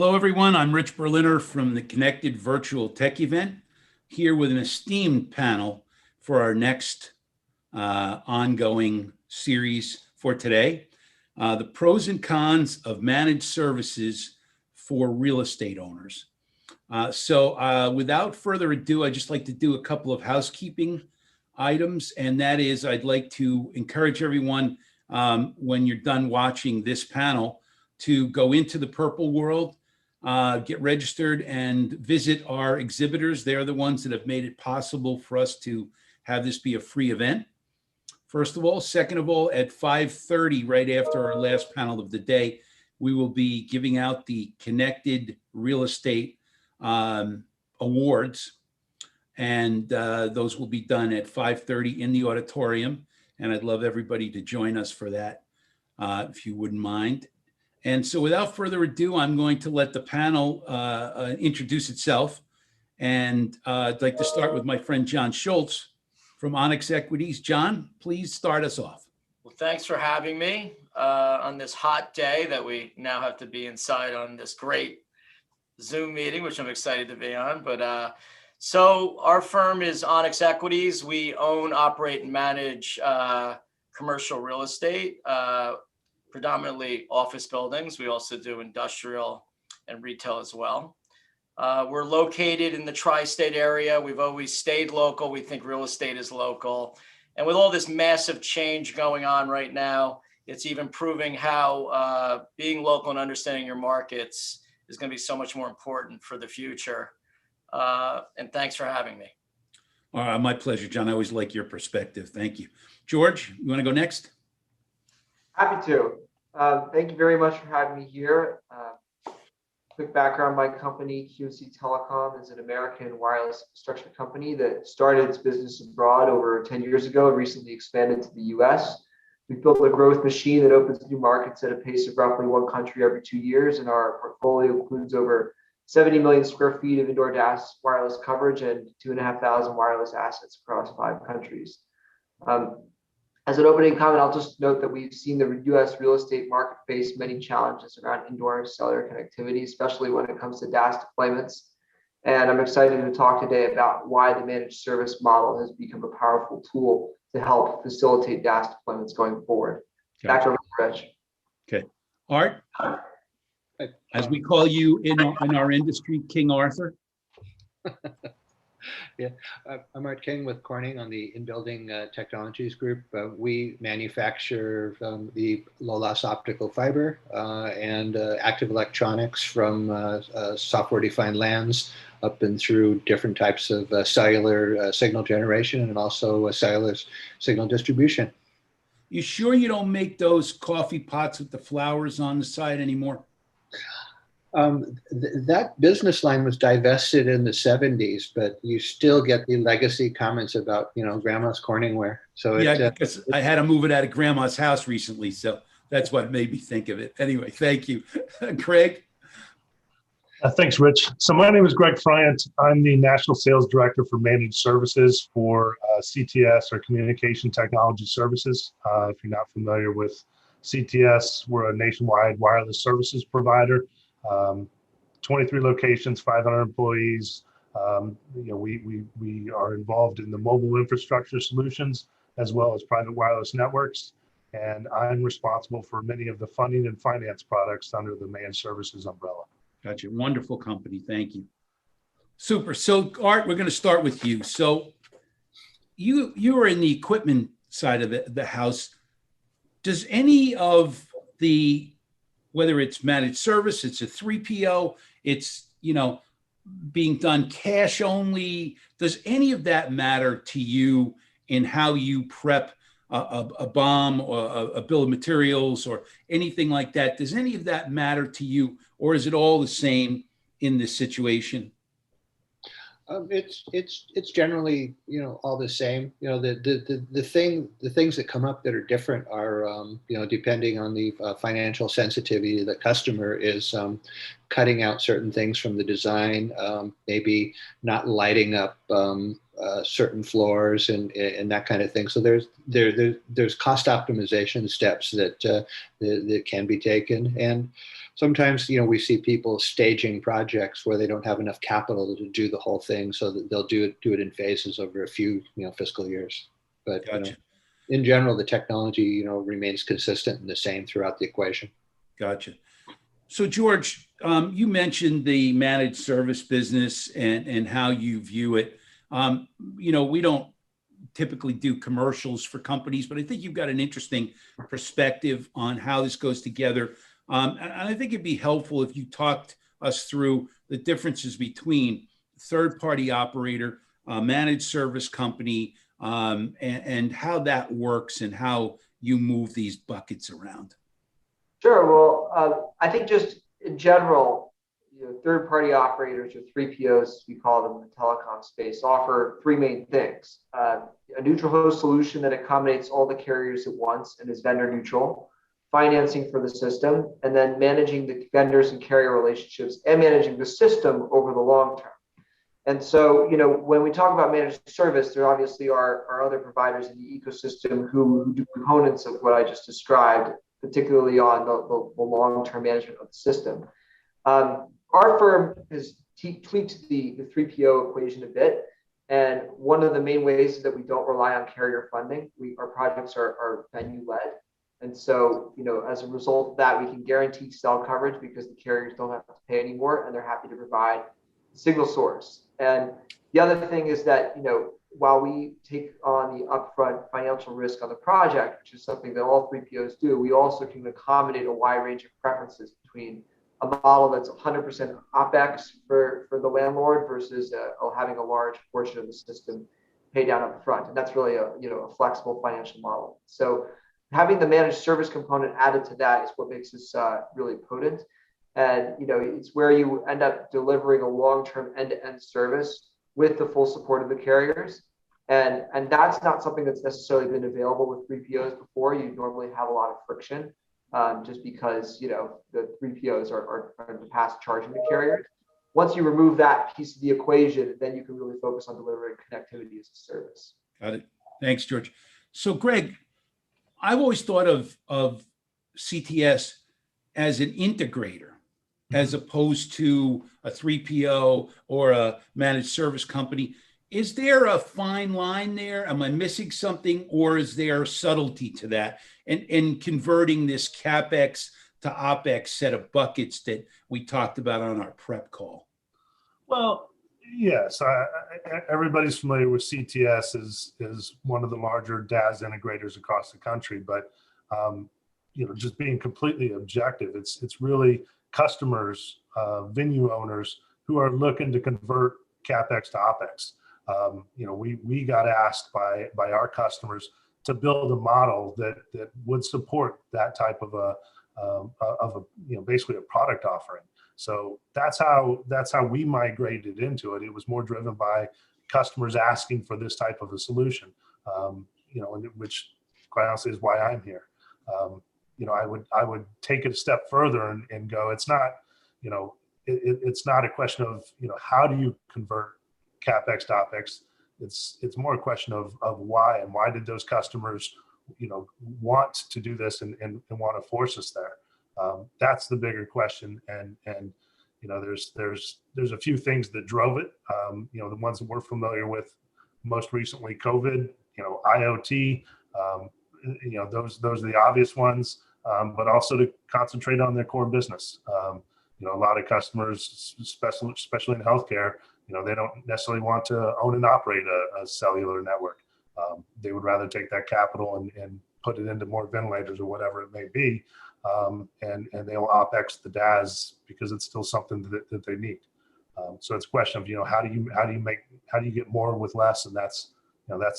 Hello, everyone. I'm Rich Berliner from the Connected Virtual Tech Event, here with an esteemed panel for our next ongoing series for today, the pros and cons of managed services for real estate owners. Without further ado, I'd just like to do a couple of housekeeping items, and that is I'd like to encourage everyone when you're done watching this panel to go into the Purple World, get registered and visit our exhibitors. They're the ones that have made it possible for us to have this be a free event. First of all. Second of all, at 5:30, right after our last panel of the day, we will be giving out the Connected Real Estate Awards. And those will be done at 5:30 in the auditorium. And I'd love everybody to join us for that, if you wouldn't mind. And so without further ado, I'm going to let the panel introduce itself. And I'd like to start with my friend, John Schultz from Onyx Equities. John, please start us off. Well, thanks for having me on this hot day that we now have to be inside on this great Zoom meeting, which I'm excited to be on. But so our firm is Onyx Equities. We own, operate, and manage commercial real estate. Predominantly office buildings. We also do industrial and retail as well. We're located in the tri-state area. We've always stayed local. We think real estate is local. And with all this massive change going on right now, it's even proving how being local and understanding your markets is going to be so much more important for the future. And thanks for having me. My pleasure, John. I always like your perspective. Thank you. George, you want to go next? Happy to. Thank you very much for having me here. Quick background, my company, QC Telecom, is an American wireless infrastructure company that started its business abroad over 10 years ago and recently expanded to the US. We've built a growth machine that opens new markets at a pace of roughly one country every 2 years, and our portfolio includes over 70 million square feet of indoor DAS wireless coverage and 2,500 wireless assets across 5 countries. As an opening comment, I'll just note that we've seen the US real estate market face many challenges around indoor cellular connectivity, especially when it comes to DAS deployments. And I'm excited to talk today about why the managed service model has become a powerful tool to help facilitate DAS deployments going forward. Back over to Rich. Okay. Art, as we call you in our industry, King Arthur. Yeah, I'm Art King with Corning on the In-Building Technologies Group. We manufacture the low-loss optical fiber and active electronics from software-defined LANs up and through different types of cellular signal generation and also cellular signal distribution. You sure you don't make those coffee pots with the flowers on the side anymore? That business line was divested in the 70s, but you still get the legacy comments about, grandma's Corningware. So yeah, because I had to move it out of grandma's house recently. So that's what made me think of it. Anyway, thank you. Craig? Thanks, Rich. So my name is Greg Friant. I'm the National Sales Director for Managed Services for CTS, or Communication Technology Services. If you're not familiar with CTS, we're a nationwide wireless services provider. 23 locations, 500 employees. We are involved in the mobile infrastructure solutions as well as private wireless networks. And I'm responsible for many of the funding and finance products under the managed services umbrella. Gotcha. Wonderful company. Thank you. Super. So Art, we're going to start with you. So you are in the equipment side of the house. Does any of the, whether it's managed service, it's a 3PO, it's, being done cash only, does any of that matter to you in how you prep a BOM or a bill of materials or anything like that? Does any of that matter to you, or is it all the same in this situation? It's generally, all the same. The things that come up that are different are, depending on the financial sensitivity of the customer, is cutting out certain things from the design, maybe not lighting up certain floors and that kind of thing. So there's cost optimization steps that can be taken, and sometimes, we see people staging projects where they don't have enough capital to do the whole thing, so that they'll do it in phases over a few, fiscal years. But Gotcha. in general, the technology, remains consistent and the same throughout the equation. Gotcha. So George, you mentioned the managed service business and how you view it. We don't typically do commercials for companies, but I think you've got an interesting perspective on how this goes together. And I think it'd be helpful if you talked us through the differences between third-party operator, managed service company, and how that works and how you move these buckets around. Sure. Well, I think just in general, third-party operators or 3POs, as we call them in the telecom space, offer three main things. A neutral host solution that accommodates all the carriers at once and is vendor neutral, financing for the system, and then managing the vendors and carrier relationships and managing the system over the long term. And so, when we talk about managed service, there obviously are other providers in the ecosystem who do components of what I just described, particularly on the long-term management of the system. Our firm has tweaked the 3PO equation a bit. And one of the main ways is that we don't rely on carrier funding. Our projects are venue-led. And so, as a result of that, we can guarantee cell coverage because the carriers don't have to pay anymore, and they're happy to provide single source. And the other thing is that, while we take on the upfront financial risk on the project, which is something that all 3POs do, we also can accommodate a wide range of preferences between a model that's 100% OpEx for the landlord versus having a large portion of the system paid down up front. And that's really a flexible financial model. So having the managed service component added to that is what makes this really potent. And it's where you end up delivering a long-term end-to-end service with the full support of the carriers. And that's not something that's necessarily been available with 3POs before. You normally have a lot of friction just because, the 3POs are in the past charging the carriers. Once you remove that piece of the equation, then you can really focus on delivering connectivity as a service. Got it. Thanks, George. So Greg, I've always thought of CTS as an integrator, as opposed to a 3PO or a managed service company. Is there a fine line there? Am I missing something, or is there subtlety to that in converting this CapEx to OpEx set of buckets that we talked about on our prep call? Well, yes, everybody's familiar with CTS is one of the larger DAS integrators across the country, but just being completely objective, it's really customers, venue owners who are looking to convert CapEx to OpEx. We got asked by our customers to build a model that would support that type of basically a product offering. So that's how we migrated into it. It was more driven by customers asking for this type of a solution, which quite honestly is why I'm here. I would take it a step further and go, it's not, it's not a question of, how do you convert CapEx to OpEx? It's more a question of why, and why did those customers, want to do this and want to force us there? That's the bigger question. And there's a few things that drove it. The ones that we're familiar with most recently, COVID, IoT, those are the obvious ones, but also to concentrate on their core business. A lot of customers, especially in healthcare, they don't necessarily want to own and operate a cellular network. They would rather take that capital and put it into more ventilators or whatever it may be, and they'll OpEx the DAS because it's still something that they need. So it's a question of how do you get more with less, and that's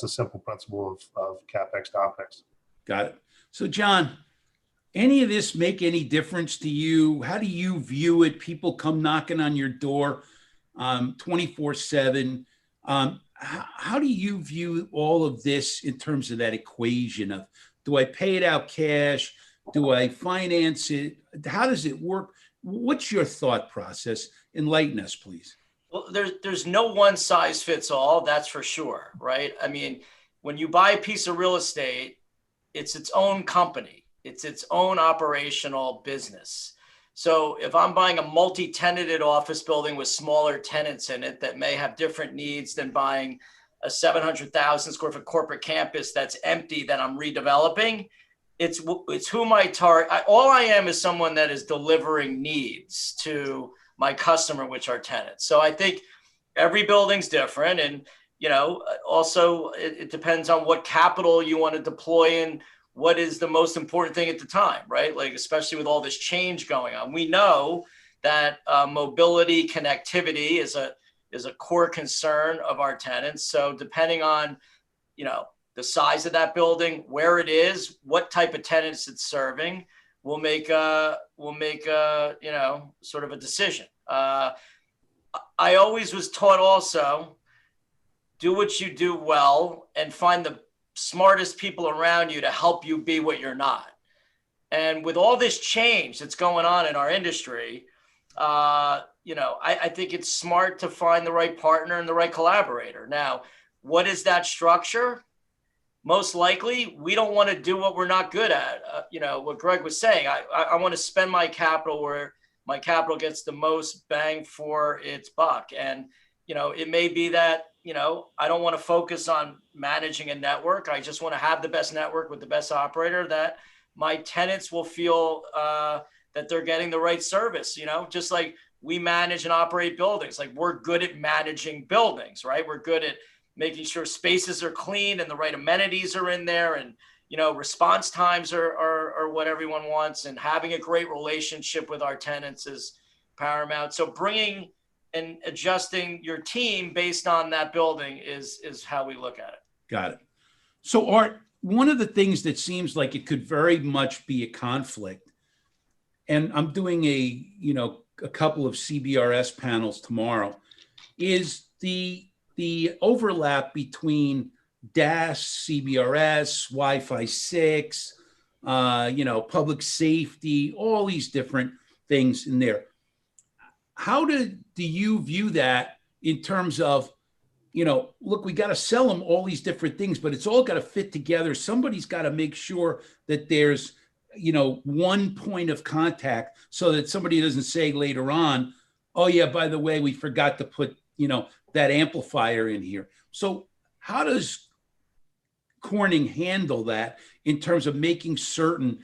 a simple principle of CapEx to OpEx. Got it. So John, any of this make any difference to you? How do you view it? People come knocking on your door 24/7. How do you view all of this in terms of that equation of, do I pay it out cash? Do I finance it? How does it work? What's your thought process? Enlighten us, please. Well, there's no one size fits all, that's for sure, right? I mean, when you buy a piece of real estate, it's its own company. It's its own operational business. So if I'm buying a multi-tenanted office building with smaller tenants in it that may have different needs than buying a 700,000 square foot corporate campus that's empty that I'm redeveloping, it's who my target. All I am is someone that is delivering needs to my customer, which are tenants. So I think every building's different, and also it depends on what capital you want to deploy and what is the most important thing at the time, right? Like, especially with all this change going on, we know that mobility connectivity is a core concern of our tenants. So depending on, the size of that building, where it is, what type of tenants it's serving, we'll make a sort of a decision. I always was taught also, do what you do well and find the smartest people around you to help you be what you're not. And with all this change that's going on in our industry, I think it's smart to find the right partner and the right collaborator. Now, what is that structure? Most likely, we don't want to do what we're not good at. What Greg was saying, I want to spend my capital where my capital gets the most bang for its buck. And, it may be that, I don't want to focus on managing a network. I just want to have the best network with the best operator that my tenants will feel that they're getting the right service, just like we manage and operate buildings. Like, we're good at managing buildings, right? We're good at making sure spaces are clean and the right amenities are in there, and response times are what everyone wants, and having a great relationship with our tenants is paramount. So bringing and adjusting your team based on that building is how we look at it. Got it. So Art, one of the things that seems like it could very much be a conflict, and I'm doing a couple of CBRS panels tomorrow, is the overlap between DAS, CBRS, Wi-Fi 6, public safety, all these different things in there. How do you view that in terms of, look, we got to sell them all these different things, but it's all got to fit together. Somebody's got to make sure that there's, one point of contact so that somebody doesn't say later on, oh yeah, by the way, we forgot to put, that amplifier in here. So how does Corning handle that in terms of making certain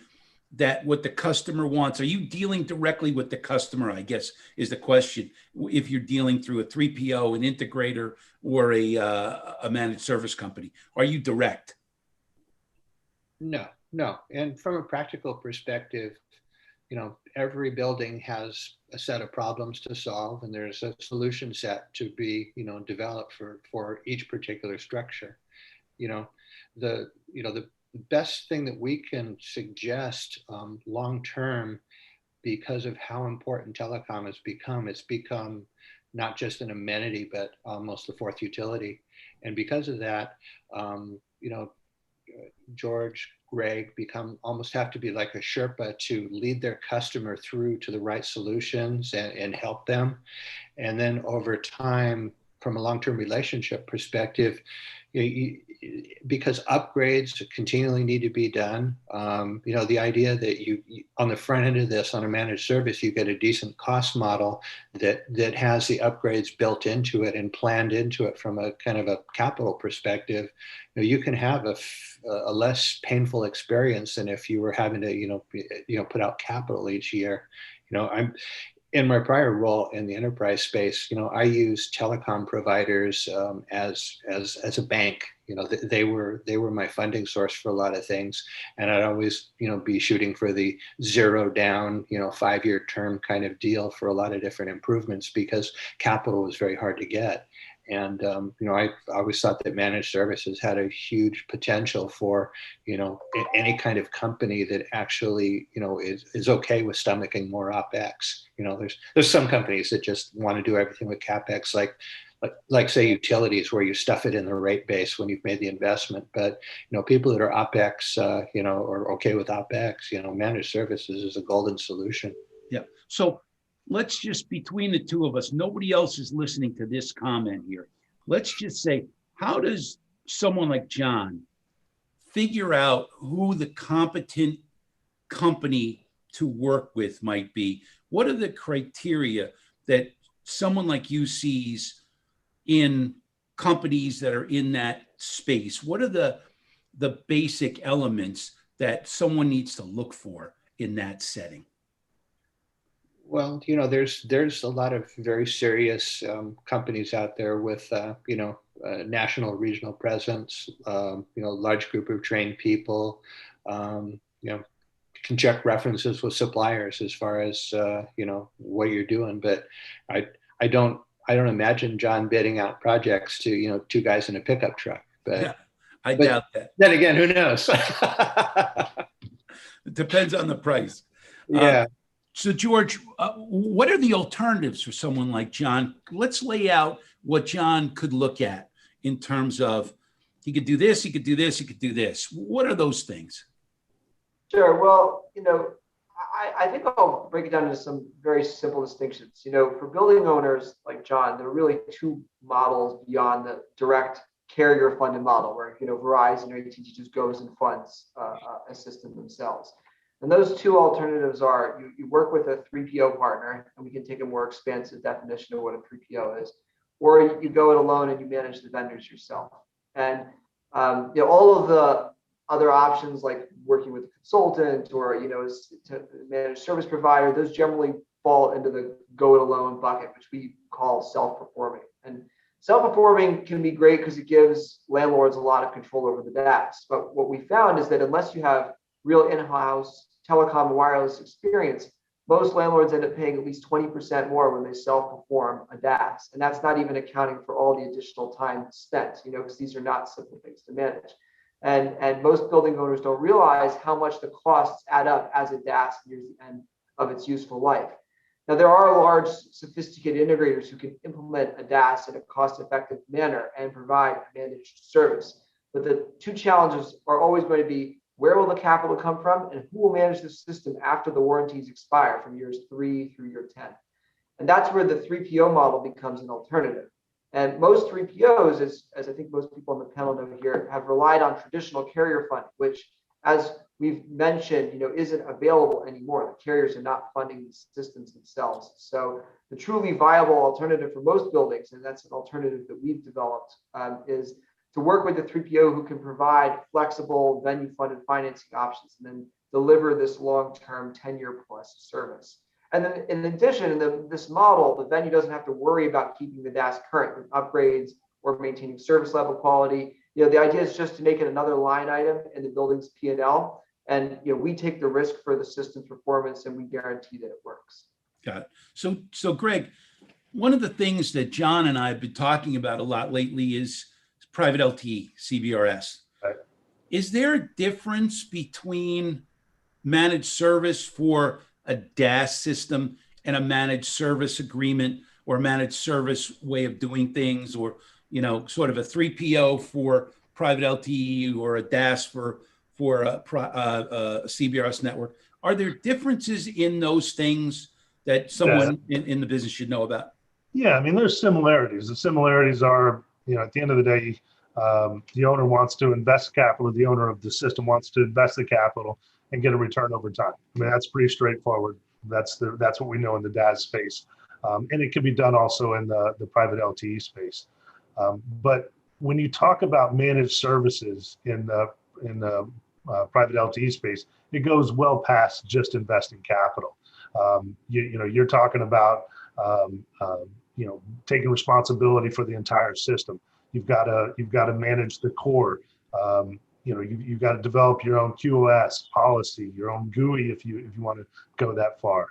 that what the customer wants? Are you dealing directly with the customer, I guess, is the question, if you're dealing through a 3PO, an integrator, or a managed service company? Are you direct? No. And from a practical perspective, every building has a set of problems to solve, and there's a solution set to be, developed for each particular structure. The best thing that we can suggest long term, because of how important telecom has become, it's become not just an amenity, but almost the fourth utility. And because of that, George, Greg almost have to be like a Sherpa to lead their customer through to the right solutions and help them. And then over time, from a long-term relationship perspective, because upgrades continually need to be done. The idea that you on the front end of this, on a managed service, you get a decent cost model that has the upgrades built into it and planned into it from a kind of a capital perspective. You can have a less painful experience than if you were having to put out capital each year. I'm in my prior role in the enterprise space, I use telecom providers as a bank. They were my funding source for a lot of things, and I'd always be shooting for the zero down 5-year term kind of deal for a lot of different improvements, because capital was very hard to get. And I always thought that managed services had a huge potential for any kind of company that actually is okay with stomaching more OpEx. There's some companies that just want to do everything with CapEx, like say utilities, where you stuff it in the rate base when you've made the investment. But people that are OpEx are okay with OpEx. Managed services is a golden solution. Yeah. So let's just, between the two of us, nobody else is listening to this comment here. Let's just say, how does someone like John figure out who the competent company to work with might be what are the criteria that someone like you sees in companies that are in that space? What are the basic elements that someone needs to look for in that setting? Well, there's a lot of very serious companies out there with national, regional presence. Large group of trained people. Can check references with suppliers as far as what you're doing. But I don't imagine John bidding out projects to two guys in a pickup truck. But Yeah, I doubt that. Then again, who knows? It depends on the price. Yeah. So George, what are the alternatives for someone like John? Let's lay out what John could look at in terms of he could do this, he could do this, he could do this. What are those things? Sure. Well, I think I'll break it down into some very simple distinctions. For building owners like John, there are really two models beyond the direct carrier funded model where, Verizon or AT&T just goes and funds a system themselves. And those two alternatives are you work with a 3PO partner, and we can take a more expansive definition of what a 3PO is, or you go it alone and you manage the vendors yourself. And all of the other options like working with a consultant or to manage service provider, those generally fall into the go it alone bucket, which we call self-performing. And self-performing can be great because it gives landlords a lot of control over the DAS. But what we found is that unless you have real in-house telecom and wireless experience, most landlords end up paying at least 20% more when they self-perform a DAS. And that's not even accounting for all the additional time spent, because these are not simple things to manage. And most building owners don't realize how much the costs add up as a DAS nears the end of its useful life. Now, there are large, sophisticated integrators who can implement a DAS in a cost-effective manner and provide a managed service. But the two challenges are always going to be, where will the capital come from, and who will manage the system after the warranties expire from years 3 through year 10? And that's where the 3PO model becomes an alternative. And most 3POs, as I think most people on the panel know here, have relied on traditional carrier funding, which, as we've mentioned, isn't available anymore. The carriers are not funding the systems themselves. So the truly viable alternative for most buildings, and that's an alternative that we've developed, is to work with a 3PO who can provide flexible venue-funded financing options and then deliver this long-term 10-year plus service. And then in addition, in this model, the venue doesn't have to worry about keeping the DAS current with upgrades or maintaining service level quality. The idea is just to make it another line item in the building's P&L. And we take the risk for the system's performance and we guarantee that it works. Got it. So Greg, one of the things that John and I have been talking about a lot lately is private LTE, CBRS. Right. Is there a difference between managed service for a DAS system and a managed service agreement or managed service way of doing things, or sort of a 3PO for private LTE or a DAS for a CBRS network? Are there differences in those things that someone in the business should know about? Yeah, I mean, there's similarities. The similarities are, at the end of the day, the owner wants to invest capital, the owner of the system wants to invest the capital and get a return over time. I mean, that's pretty straightforward. That's what we know in the DAS space. And it can be done also in the private LTE space. But when you talk about managed services in the private LTE space, it goes well past just investing capital. You're talking about taking responsibility for the entire system. You've got to manage the core. You've got to develop your own QoS policy, your own GUI if you want to go that far.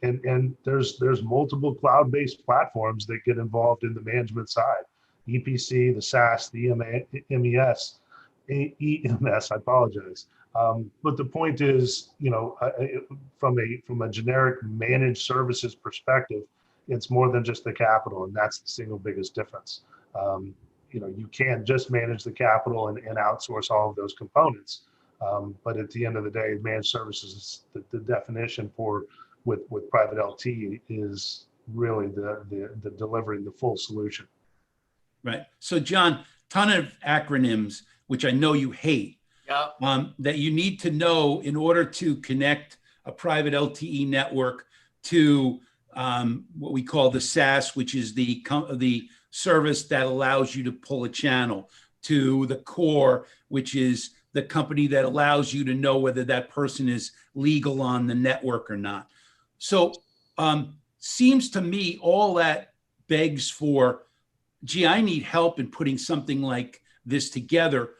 And there's multiple cloud-based platforms that get involved in the management side. EPC, the SaaS, the EMS, I apologize. But the point is, from a generic managed services perspective, it's more than just the capital, and that's the single biggest difference. You can't just manage the capital and outsource all of those components. But at the end of the day, managed services, the definition with private LTE is really the delivering the full solution. Right. So John, ton of acronyms, which I know you hate, Yeah. that you need to know in order to connect a private LTE network to what we call the SaaS, which is the service that allows you to pull a channel, to the core, which is the company that allows you to know whether that person is legal on the network or not. So seems to me all that begs for, gee, I need help in putting something like this together.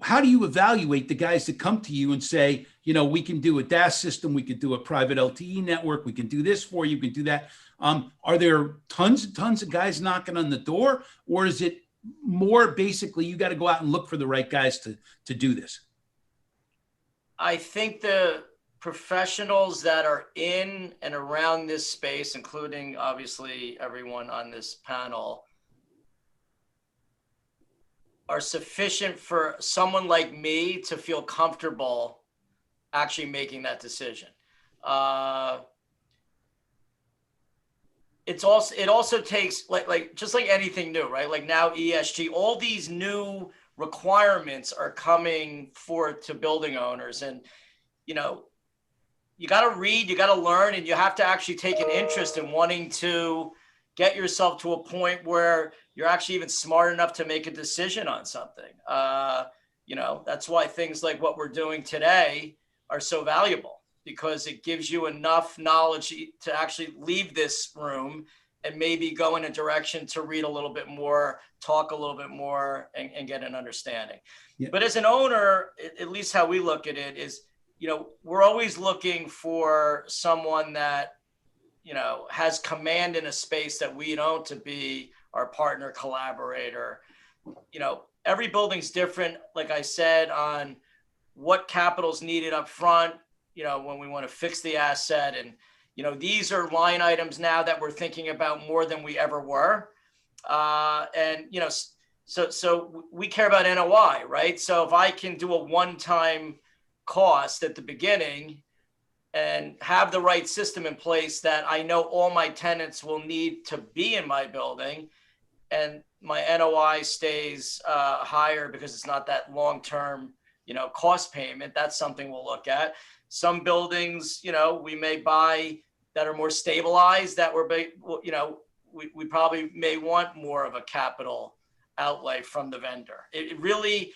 How do you evaluate the guys that come to you and say, we can do a DAS system, we could do a private LTE network, we can do this for you, we can do that. Are there tons and tons of guys knocking on the door, or is it more basically you got to go out and look for the right guys to do this? I think the professionals that are in and around this space, including obviously everyone on this panel, are sufficient for someone like me to feel comfortable actually making that decision. It also takes like just like anything new, right? Like now ESG, all these new requirements are coming forth to building owners, and you got to read, you got to learn, and you have to actually take an interest in wanting to get yourself to a point where you're actually even smart enough to make a decision on something. That's why things like what we're doing today are so valuable, because it gives you enough knowledge to actually leave this room and maybe go in a direction to read a little bit more, talk a little bit more, and get an understanding. Yeah. But as an owner, at least how we look at it is, we're always looking for someone that, has command in a space that we don't, to be our partner, collaborator. Every building's different, like I said, on what capital's needed up front, when we want to fix the asset. And, these are line items now that we're thinking about more than we ever were. So we care about NOI, right? So if I can do a one-time cost at the beginning and have the right system in place that I know all my tenants will need to be in my building, and my NOI stays higher because it's not that long-term, cost payment, that's something we'll look at. Some buildings, we may buy that are more stabilized, that we probably may want more of a capital outlay from the vendor. It really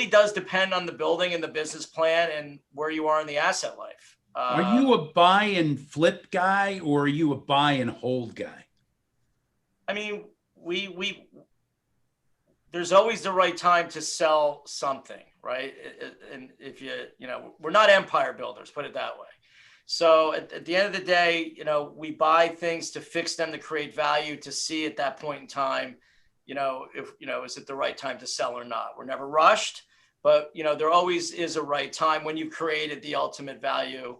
does depend on the building and the business plan and where you are in the asset life. Are you a buy and flip guy, or are you a buy and hold guy? I mean, there's always the right time to sell something, right? And if we're not empire builders, put it that way. So at the end of the day, we buy things to fix them, to create value, to see at that point in time, if, is it the right time to sell or not? We're never rushed, but, there always is a right time when you've created the ultimate value,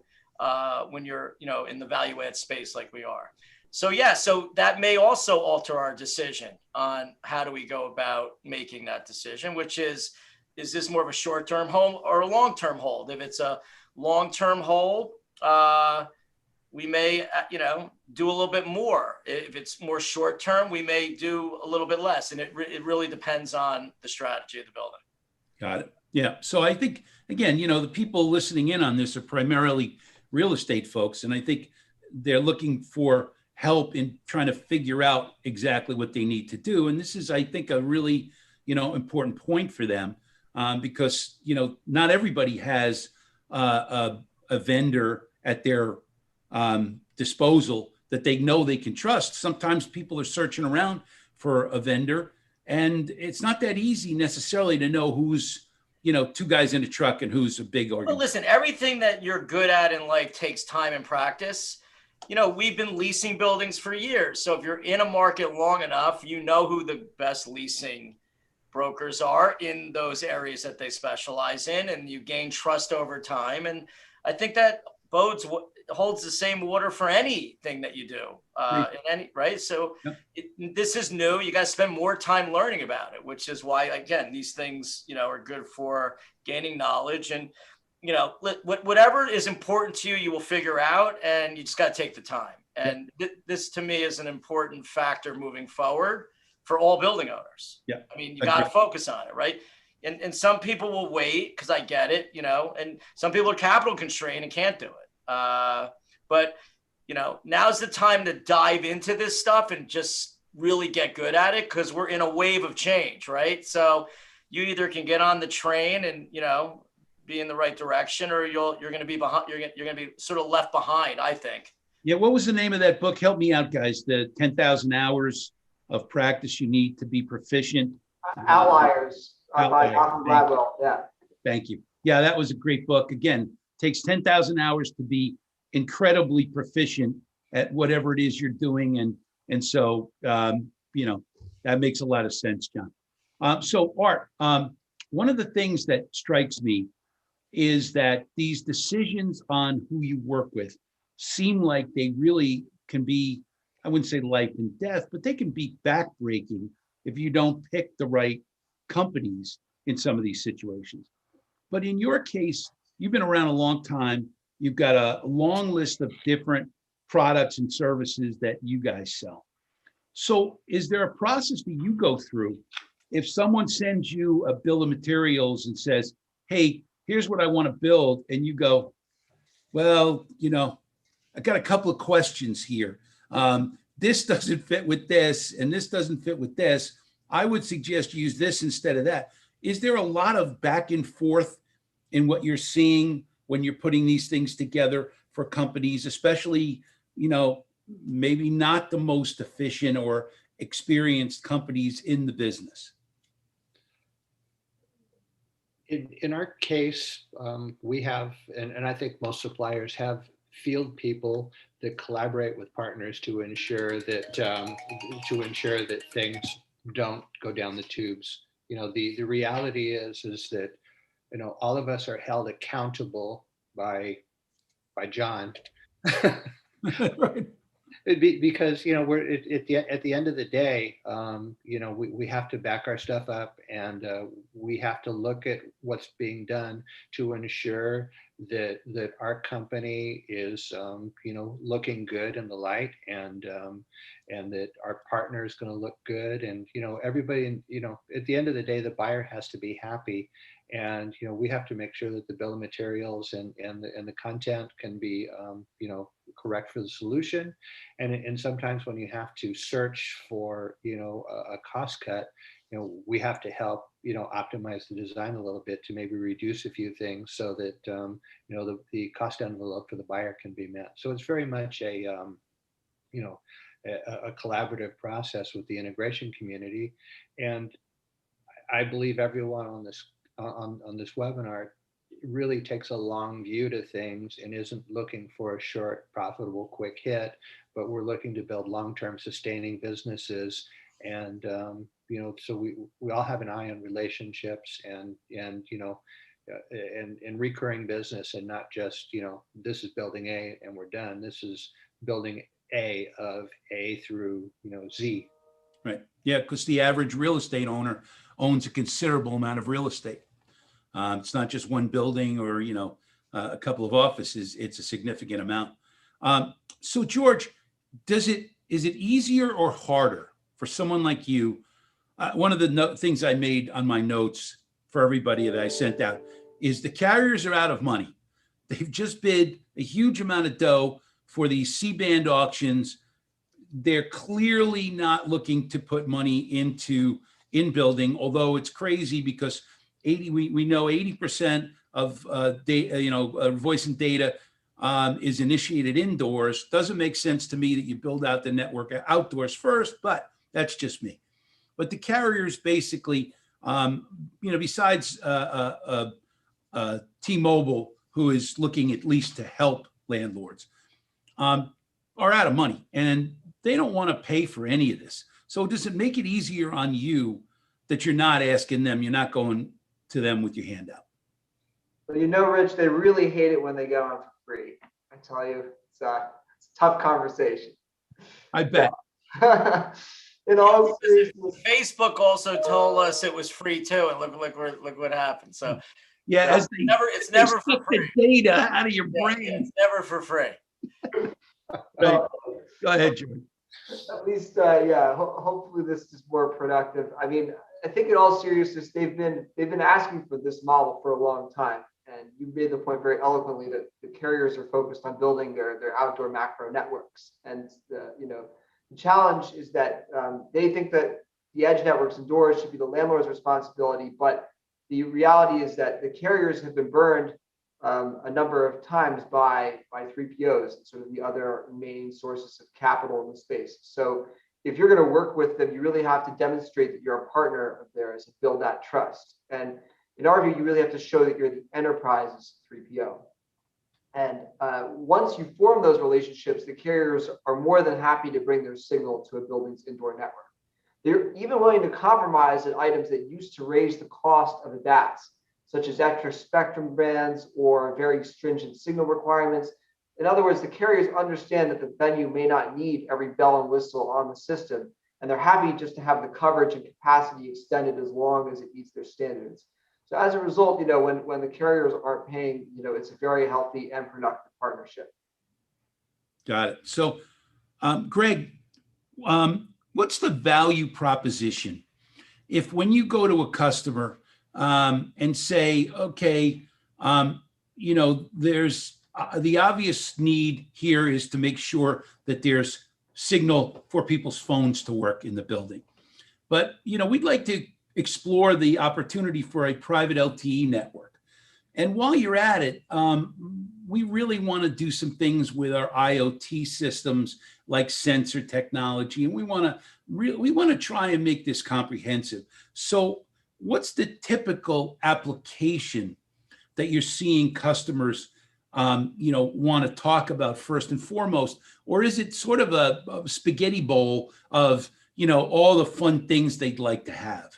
when you're, in the value add space like we are. So, yeah, so that may also alter our decision on how do we go about making that decision, which is this more of a short-term hold or a long-term hold? If it's a long-term hold, we may, do a little bit more. If it's more short-term, we may do a little bit less. And it really depends on the strategy of the building. Got it. Yeah. So I think, again, the people listening in on this are primarily real estate folks. And I think they're looking for help in trying to figure out exactly what they need to do. And this is, I think, a really, important point for them, because, not everybody has a vendor at their disposal that they know they can trust. Sometimes people are searching around for a vendor, and it's not that easy necessarily to know who's, two guys in a truck and who's a big organization. Well, listen, everything that you're good at in life takes time and practice. We've been leasing buildings for years. So if you're in a market long enough, you know who the best leasing brokers are in those areas that they specialize in, and you gain trust over time. And I think that holds the same water for anything that you do, right? So this is new. You got to spend more time learning about it, which is why, again, these things, are good for gaining knowledge. And, whatever is important to you, you will figure out, and you just got to take the time. And this to me is an important factor moving forward for all building owners. Yeah. I mean, you got to focus on it, right? And some people will wait, because I get it, and some people are capital constrained and can't do it. But now's the time to dive into this stuff and just really get good at it, because we're in a wave of change, right? So you either can get on the train and be in the right direction, or you're going to be behind. You're going to be sort of left behind, I think. Yeah. What was the name of that book? Help me out, guys. The 10,000 hours of practice you need to be proficient. Outliers by Outliers. Malcolm Gladwell. Yeah. Thank you. Yeah, that was a great book. Again, takes 10,000 hours to be incredibly proficient at whatever it is you're doing. And so, that makes a lot of sense, John. So Art, one of the things that strikes me is that these decisions on who you work with seem like they really can be, I wouldn't say life and death, but they can be backbreaking if you don't pick the right companies in some of these situations. But in your case, you've been around a long time. You've got a long list of different products and services that you guys sell. So is there a process that you go through if someone sends you a bill of materials and says, hey, here's what I want to build, and you go, well, I got a couple of questions here. This doesn't fit with this, and this doesn't fit with this. I would suggest you use this instead of that. Is there a lot of back and forth in what you're seeing when you're putting these things together for companies, especially, maybe not the most efficient or experienced companies in the business? In our case, we have, and I think most suppliers have, field people that collaborate with partners to ensure that things don't go down the tubes. The reality is that all of us are held accountable by John. Right. Because we're at the end of the day, we have to back our stuff up, and we have to look at what's being done to ensure that our company is looking good in the light, and that our partner is going to look good, and everybody, at the end of the day, the buyer has to be happy. And we have to make sure that the bill of materials and the content can be correct for the solution. And sometimes when you have to search for a cost cut, we have to help optimize the design a little bit to maybe reduce a few things so that the cost envelope for the buyer can be met. So it's very much a collaborative process with the integration community. And I believe everyone on this webinar really takes a long view to things and isn't looking for a short, profitable, quick hit, but we're looking to build long-term sustaining businesses. And so we all have an eye on relationships and recurring business, and not just this is building A and we're done. This is building A of A through Z. Right. Yeah, because the average real estate owner owns a considerable amount of real estate. It's not just one building or a couple of offices. It's a significant amount. So George, is it easier or harder for someone like you? One of the things I made on my notes for everybody that I sent out is the carriers are out of money. They've just bid a huge amount of dough for these C-band auctions. They're clearly not looking to put money into in-building, although it's crazy because we know 80% of data, voice and data is initiated indoors. Doesn't make sense to me that you build out the network outdoors first, but that's just me. But the carriers basically, besides T-Mobile, who is looking at least to help landlords, are out of money, and they don't want to pay for any of this. So does it make it easier on you that you're not asking them, you're not going to them with your hand out? Well, Rich, they really hate it when they go on for free. I tell you, it's a tough conversation. I bet. In all seriousness, Facebook also told us it was free too, and look what happened. So yeah, it's never for free. The data out of your brain. It's never for free. Right. Go ahead, George. At least, hopefully this is more productive. I mean, I think in all seriousness, they've been asking for this model for a long time, And you made the point very eloquently that the carriers are focused on building their outdoor macro networks. And the challenge is that they think that the edge networks indoors should be the landlord's responsibility, but the reality is that the carriers have been burned a number of times by 3POs, sort of the other main sources of capital in the space. So if you're going to work with them, you really have to demonstrate that you're a partner of theirs and build that trust. And in our view, you really have to show that you're the enterprise's 3PO. And once you form those relationships, the carriers are more than happy to bring their signal to a building's indoor network. They're even willing to compromise on items that used to raise the cost of the DAS, such as extra spectrum bands or very stringent signal requirements. In other words, the carriers understand that the venue may not need every bell and whistle on the system, and they're happy just to have the coverage and capacity extended as long as it meets their standards. So as a result, when the carriers aren't paying, it's a very healthy and productive partnership. Got it. So, Greg, what's the value proposition? If when you go to a customer and say, okay, there's the obvious need here is to make sure that there's signal for people's phones to work in the building. But, we'd like to explore the opportunity for a private LTE network. And while you're at it, we really want to do some things with our IoT systems like sensor technology. And we want to try and make this comprehensive. So what's the typical application that you're seeing customers want to talk about first and foremost? Or is it sort of a spaghetti bowl of, all the fun things they'd like to have?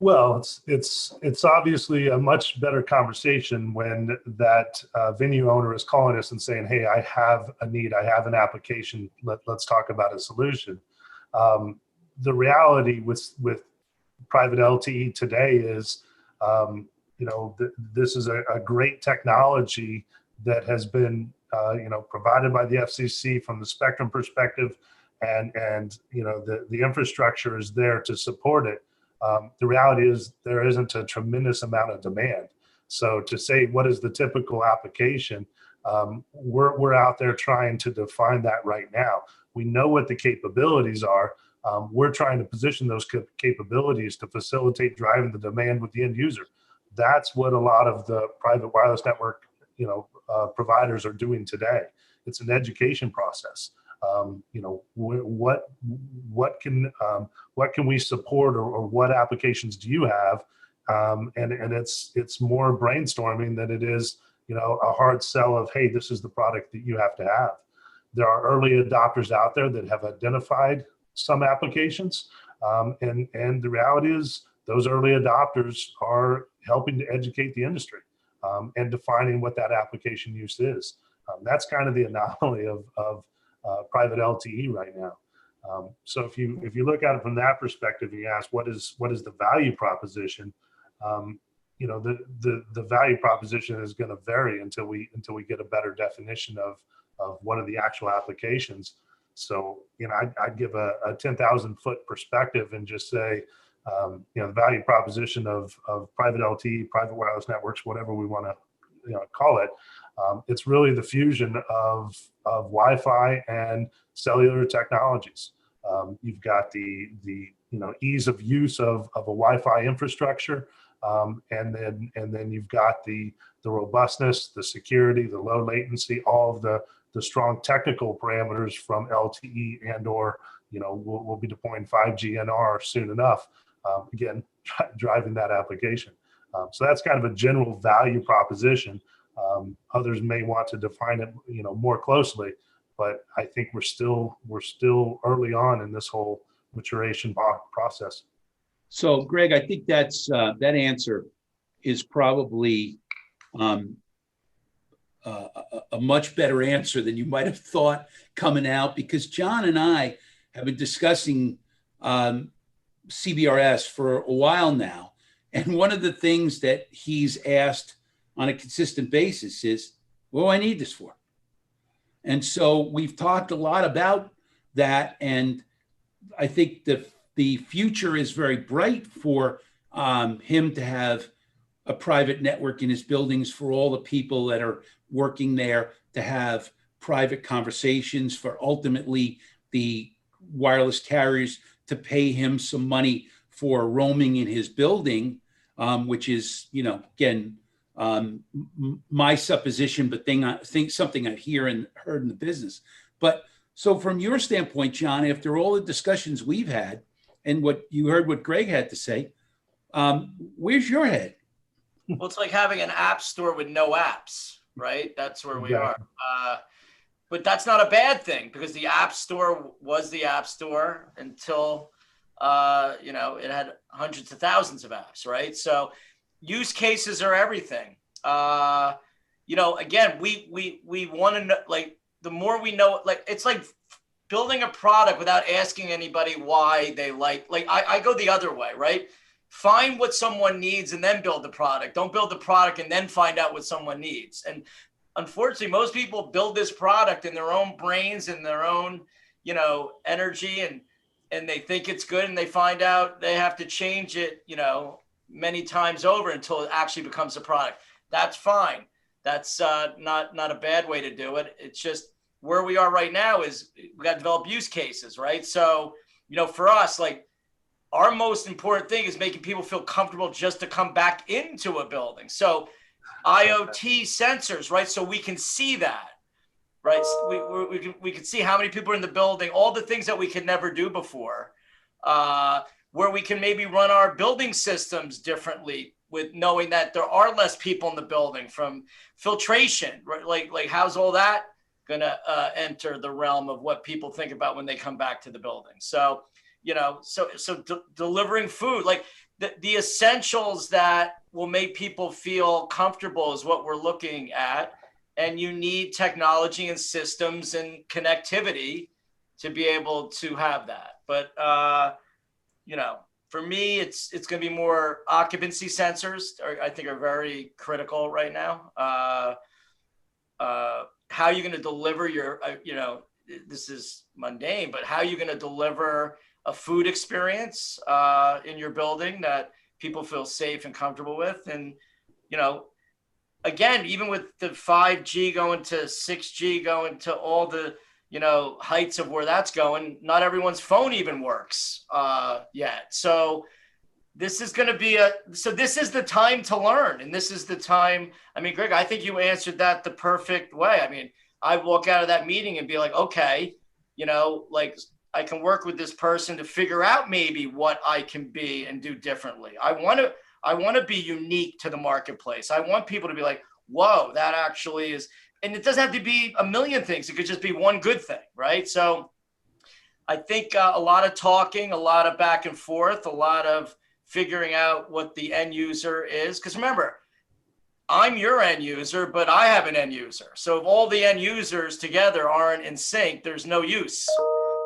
Well, it's obviously a much better conversation when that venue owner is calling us and saying, "Hey, I have a need, I have an application. Let's talk about a solution." The reality with private LTE today is, this is a great technology that has been, provided by the FCC from the spectrum perspective, and the infrastructure is there to support it. The reality is there isn't a tremendous amount of demand. So to say what is the typical application, we're out there trying to define that right now. We know what the capabilities are. We're trying to position those capabilities to facilitate driving the demand with the end user. That's what a lot of the private wireless network, providers are doing today. It's an education process. What can we support, or what applications do you have? And it's more brainstorming than it is, a hard sell of, hey, this is the product that you have to have. There are early adopters out there that have identified some applications. And the reality is those early adopters are helping to educate the industry and defining what that application use is. That's kind of the anomaly of private LTE right now. So if you look at it from that perspective, and you ask what is the value proposition, the value proposition is going to vary until we get a better definition of what are the actual applications. So I'd give a 10,000 foot perspective and just say the value proposition of private LTE, private wireless networks, whatever we want to call it. It's really the fusion of Wi-Fi and cellular technologies. You've got the ease of use of a Wi-Fi infrastructure, and then you've got the robustness, the security, the low latency, all of the strong technical parameters from LTE and/or we'll be deploying 5G NR soon enough. Again, driving that application. So that's kind of a general value proposition. Others may want to define it, more closely, but I think we're still early on in this whole maturation process. So, Greg, I think that's that answer is probably a much better answer than you might have thought coming out, because John and I have been discussing CBRS for a while now. And one of the things that he's asked on a consistent basis is, what do I need this for? And so we've talked a lot about that. And I think the future is very bright for him to have a private network in his buildings for all the people that are working there to have private conversations, for ultimately the wireless carriers to pay him some money for roaming in his building, which is, again, my supposition, but I think something I hear and heard in the business. But so from your standpoint, John, after all the discussions we've had and what you heard what Greg had to say, where's your head? Well, it's like having an app store with no apps, right? That's where we are. But that's not a bad thing, because the app store was the app store until, it had hundreds of thousands of apps, right? So use cases are everything. Again, we want to know, like, the more we know, like, it's like building a product without asking anybody why they I go the other way, right? Find what someone needs and then build the product. Don't build the product and then find out what someone needs. And unfortunately, most people build this product in their own brains and their own, energy, and they think it's good, and they find out they have to change it, many times over until it actually becomes a product. That's fine. That's not a bad way to do it. It's just where we are right now is we got to develop use cases, right? So, for us, like, our most important thing is making people feel comfortable just to come back into a building. So IoT sensors, right? So we can see that, right? So we can see how many people are in the building, all the things that we could never do before, where we can maybe run our building systems differently with knowing that there are less people in the building, from filtration, right? Like how's all that going to enter the realm of what people think about when they come back to the building? So, delivering food, like the essentials that will make people feel comfortable is what we're looking at. And you need technology and systems and connectivity to be able to have that. But, for me, it's going to be more occupancy sensors, I think, are very critical right now. How you're going to deliver your, this is mundane, but how are you going to deliver a food experience in your building that people feel safe and comfortable with? And, again, even with the 5G going to 6G, going to all the, heights of where that's going, not everyone's phone even works yet. So this is going to be this is the time to learn. And this is the time. I mean, Greg, I think you answered that the perfect way. I mean, I walk out of that meeting and be like, okay, I can work with this person to figure out maybe what I can be and do differently. I want to be unique to the marketplace. I want people to be like, whoa, that actually is, and it doesn't have to be a million things. It could just be one good thing, right? So I think a lot of talking, a lot of back and forth, a lot of figuring out what the end user is. Because remember, I'm your end user, but I have an end user. So if all the end users together aren't in sync, there's no use.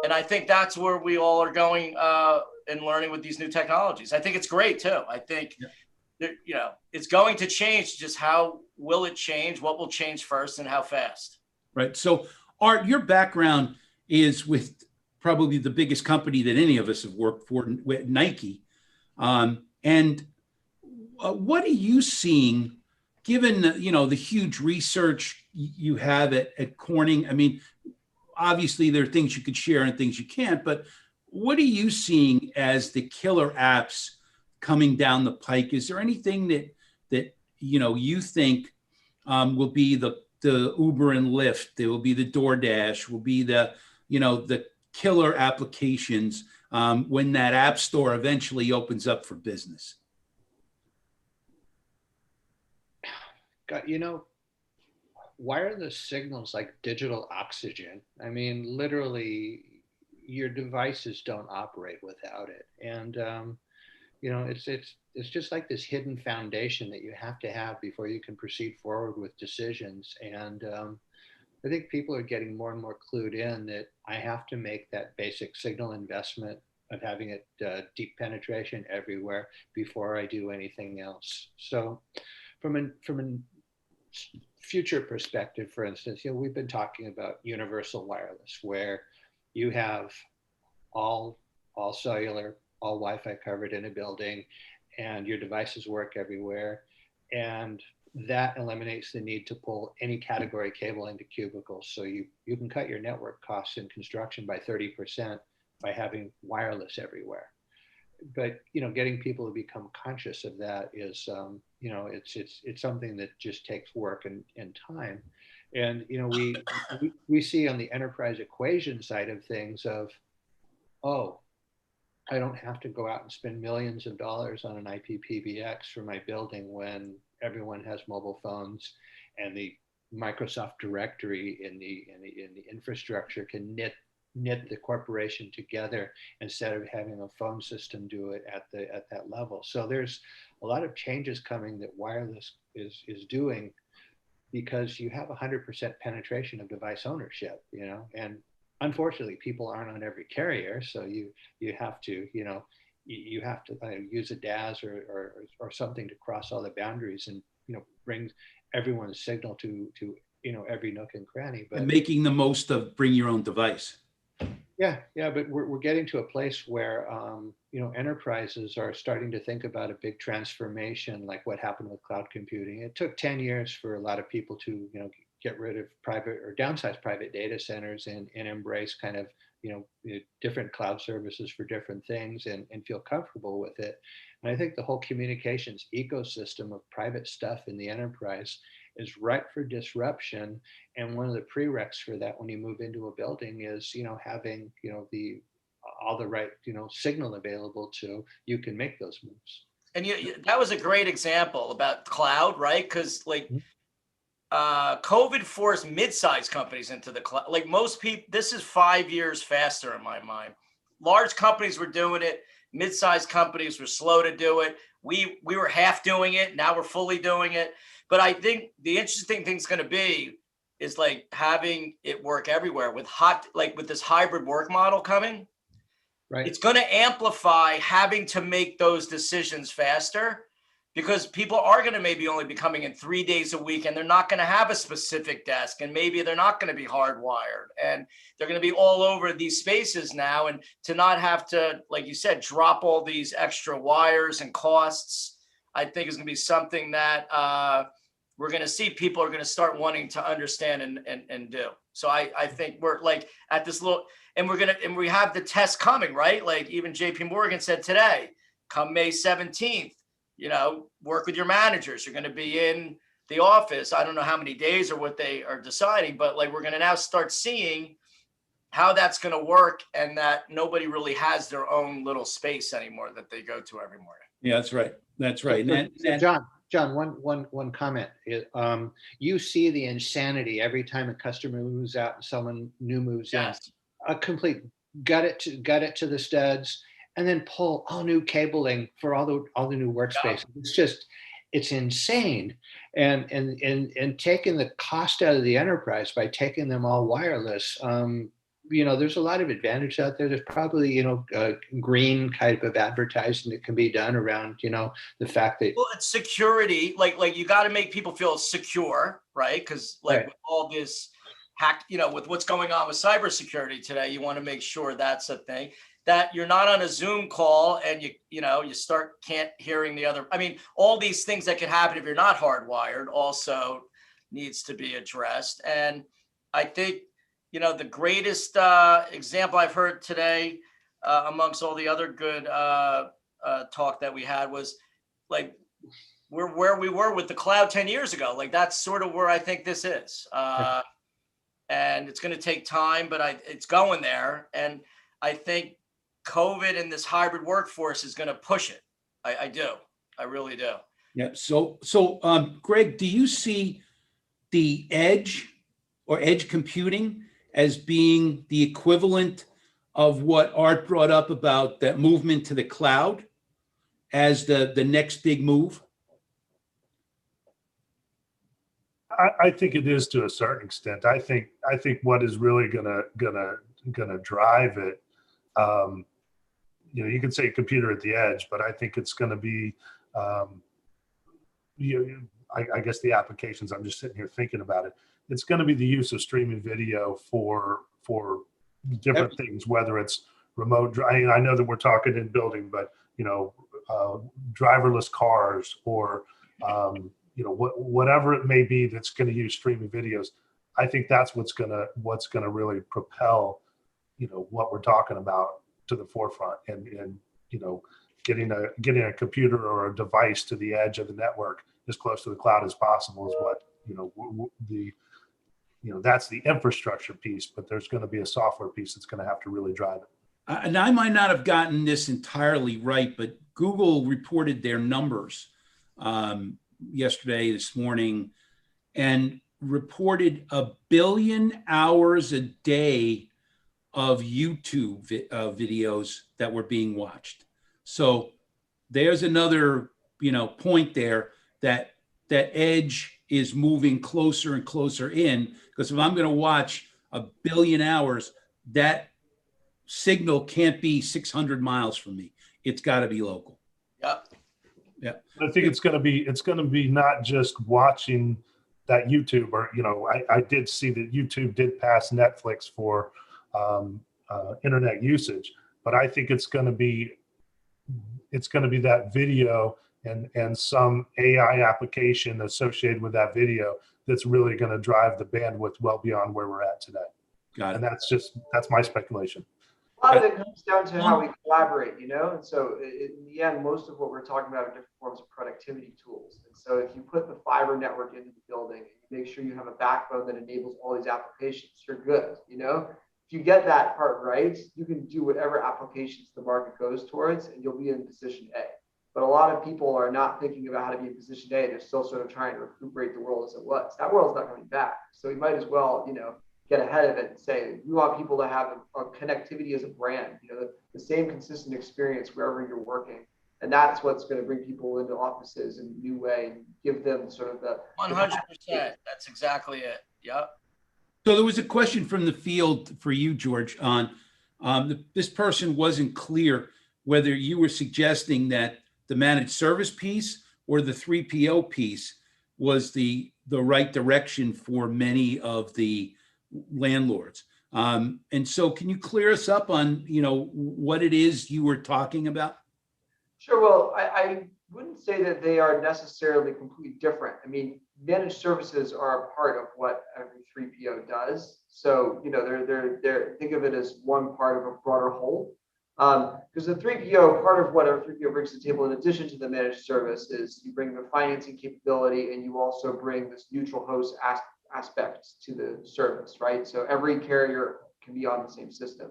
And I think that's where we all are going and learning with these new technologies. I think it's great too. I think, it's going to change. Just how will it change? What will change first, and how fast? Right. So, Art, your background is with probably the biggest company that any of us have worked for, with Nike. And what are you seeing, given the huge research you have at Corning? I mean, obviously there are things you could share and things you can't, but what are you seeing as the killer apps coming down the pike? Is there anything that you think will be the Uber and Lyft, there will be the DoorDash, will be the killer applications when that app store eventually opens up for business? God, wireless signals like digital oxygen. I mean, literally, your devices don't operate without it. And it's just like this hidden foundation that you have to have before you can proceed forward with decisions. And I think people are getting more and more clued in that I have to make that basic signal investment of having it deep penetration everywhere before I do anything else. So from a future perspective, for instance, we've been talking about universal wireless, where you have all cellular, all Wi-Fi covered in a building, and your devices work everywhere. And that eliminates the need to pull any category cable into cubicles. So you can cut your network costs in construction by 30% by having wireless everywhere. But getting people to become conscious of that is it's something that just takes work and time. And we see on the enterprise equation side of things of, oh, I don't have to go out and spend millions of dollars on an IPPBX for my building when everyone has mobile phones, and the Microsoft directory in the infrastructure can knit the corporation together instead of having a phone system do it at that level. So there's a lot of changes coming that wireless is doing, because you have 100% penetration of device ownership, and unfortunately people aren't on every carrier. So you have to, you have to use a DAS or something to cross all the boundaries and, bring everyone's signal to every nook and cranny. But And making the most of bring your own device. Yeah, but we're getting to a place where enterprises are starting to think about a big transformation, like what happened with cloud computing. It took 10 years for a lot of people to get rid of private or downsize private data centers and embrace kind of different cloud services for different things and feel comfortable with it. And I think the whole communications ecosystem of private stuff in the enterprise is ripe for disruption. And one of the prereqs for that when you move into a building is, having, all the right, signal available to, you can make those moves. And that was a great example about cloud, right? Because COVID forced mid-sized companies into the cloud. Like most people, this is 5 years faster in my mind. Large companies were doing it. Mid-sized companies were slow to do it. We were half doing it. Now we're fully doing it. But I think the interesting thing is going to be is like having it work everywhere with with this hybrid work model coming. Right. It's going to amplify having to make those decisions faster, because people are going to maybe only be coming in 3 days a week, and they're not going to have a specific desk, and maybe they're not going to be hardwired, and they're going to be all over these spaces now. And to not have to, like you said, drop all these extra wires and costs, I think is going to be something that we're going to see people are going to start wanting to understand and do. So I think we're like at this little, and we have the test coming, right? Like even JP Morgan said today, come May 17th, work with your managers. You're going to be in the office. I don't know how many days or what they are deciding, but like we're going to now start seeing how that's going to work, and that nobody really has their own little space anymore that they go to every morning. Yeah, that's right. That's right. John, one comment. You see the insanity every time a customer moves out and someone new moves in. A complete gut it to the studs, and then pull all new cabling for all the new workspaces. Yeah. It's insane. And taking the cost out of the enterprise by taking them all wireless. There's a lot of advantage out there. There's probably, green type of advertising that can be done around, the fact that. Well, it's security. Like you got to make people feel secure, right? Because right. With all this hack, with what's going on with cybersecurity today, you want to make sure that's a thing, that you're not on a Zoom call and you can't hearing the other. I mean, all these things that can happen if you're not hardwired also needs to be addressed. And I think, the greatest example I've heard today, amongst all the other good talk that we had, was like we're where we were with the cloud 10 years ago. Like that's sort of where I think this is. And it's going to take time, but it's going there. And I think COVID and this hybrid workforce is going to push it. I do. I really do. Yeah. So, Greg, do you see the edge or edge computing as being the equivalent of what Art brought up about that movement to the cloud as the next big move? I think it is to a certain extent. I think what is really gonna drive it, you can say computer at the edge, but I think it's gonna be, I guess the applications. I'm just sitting here thinking about it. It's going to be the use of streaming video for different things, whether it's remote. I know that we're talking in building, but driverless cars or whatever it may be that's going to use streaming videos. I think that's what's gonna really propel, what we're talking about to the forefront, and getting a computer or a device to the edge of the network as close to the cloud as possible is what that's the infrastructure piece, but there's going to be a software piece that's going to have to really drive it. And I might not have gotten this entirely right, but Google reported their numbers yesterday, this morning, and reported 1 billion hours a day of YouTube videos that were being watched. So there's another, point there that edge is moving closer and closer in, because if I'm going to watch 1 billion hours, that signal can't be 600 miles from me. It's got to be local. Yep. Yeah. I think it's going to be not just watching that YouTube, or I did see that YouTube did pass Netflix for internet usage, but I think it's going to be that video and some AI application associated with that video that's really going to drive the bandwidth well beyond where we're at today. Got it. And that's my speculation. A lot of it comes down to how we collaborate, and so in the end, most of what we're talking about are different forms of productivity tools. And so if you put the fiber network into the building and you make sure you have a backbone that enables all these applications, you're good. If you get that part right, you can do whatever applications the market goes towards, and you'll be in position A. But a lot of people are not thinking about how to be in position A. They're still sort of trying to recuperate the world as it was. That world's not coming back. So we might as well, get ahead of it and say, we want people to have a connectivity as a brand, the same consistent experience wherever you're working. And that's what's going to bring people into offices in a new way and give them sort of the 100%. That's exactly it. Yep. So there was a question from the field for you, George, on this person wasn't clear whether you were suggesting that the managed service piece or the 3PO piece was the right direction for many of the landlords. And so can you clear us up on, what it is you were talking about? Sure. Well, I wouldn't say that they are necessarily completely different. I mean, managed services are a part of what every 3PO does. So, they're think of it as one part of a broader whole. Because the 3PO, part of what a 3PO brings to the table, in addition to the managed service, is you bring the financing capability, and you also bring this neutral host aspect to the service, right? So every carrier can be on the same system.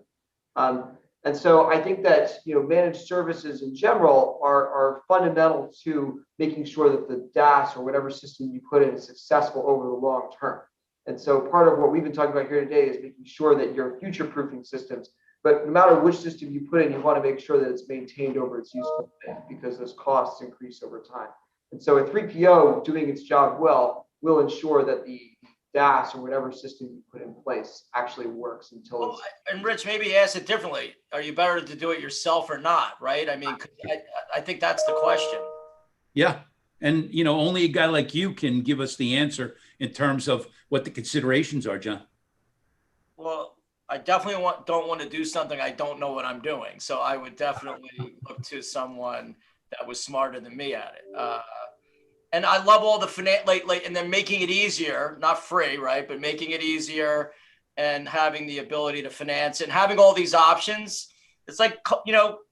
And so I think that, managed services in general are fundamental to making sure that the DAS or whatever system you put in is successful over the long term. And so part of what we've been talking about here today is making sure that you're future-proofing systems. But no matter which system you put in, you want to make sure that it's maintained over its useful life, because those costs increase over time. And so a 3PO doing its job well will ensure that the DAS or whatever system you put in place actually works until it's. And Rich, maybe ask it differently. Are you better to do it yourself or not? Right? I mean, I think that's the question. Yeah. And, only a guy like you can give us the answer in terms of what the considerations are, John. Well, I definitely don't want to do something I don't know what I'm doing. So I would definitely look to someone that was smarter than me at it. And I love all the finance, and then making it easier, not free, right? But making it easier and having the ability to finance and having all these options. It's like,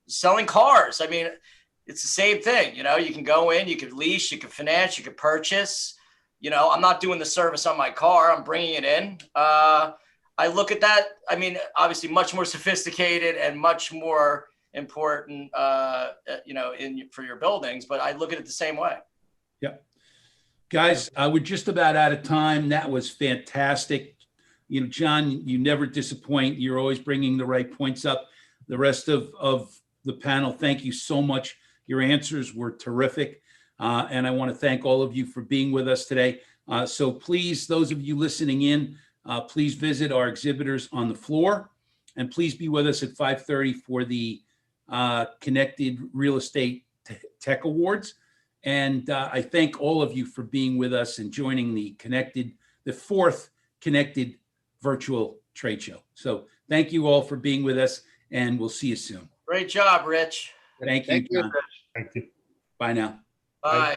selling cars. I mean, it's the same thing. You can go in, you could lease, you could finance, you could purchase. I'm not doing the service on my car. I'm bringing it in. I look at that. I mean, obviously much more sophisticated and much more important, for your buildings, but I look at it the same way. Yep. Guys, we're just about out of time. That was fantastic. John, you never disappoint. You're always bringing the right points up. The rest of the panel, thank you so much. Your answers were terrific. And I want to thank all of you for being with us today. So please, those of you listening in, please visit our exhibitors on the floor. And please be with us at 5:30 for the Connected Real Estate Tech Awards. And I thank all of you for being with us and joining the fourth Connected Virtual Trade Show. So thank you all for being with us, and we'll see you soon. Great job, Rich. Thank you, John. Thank you. Bye now. Bye.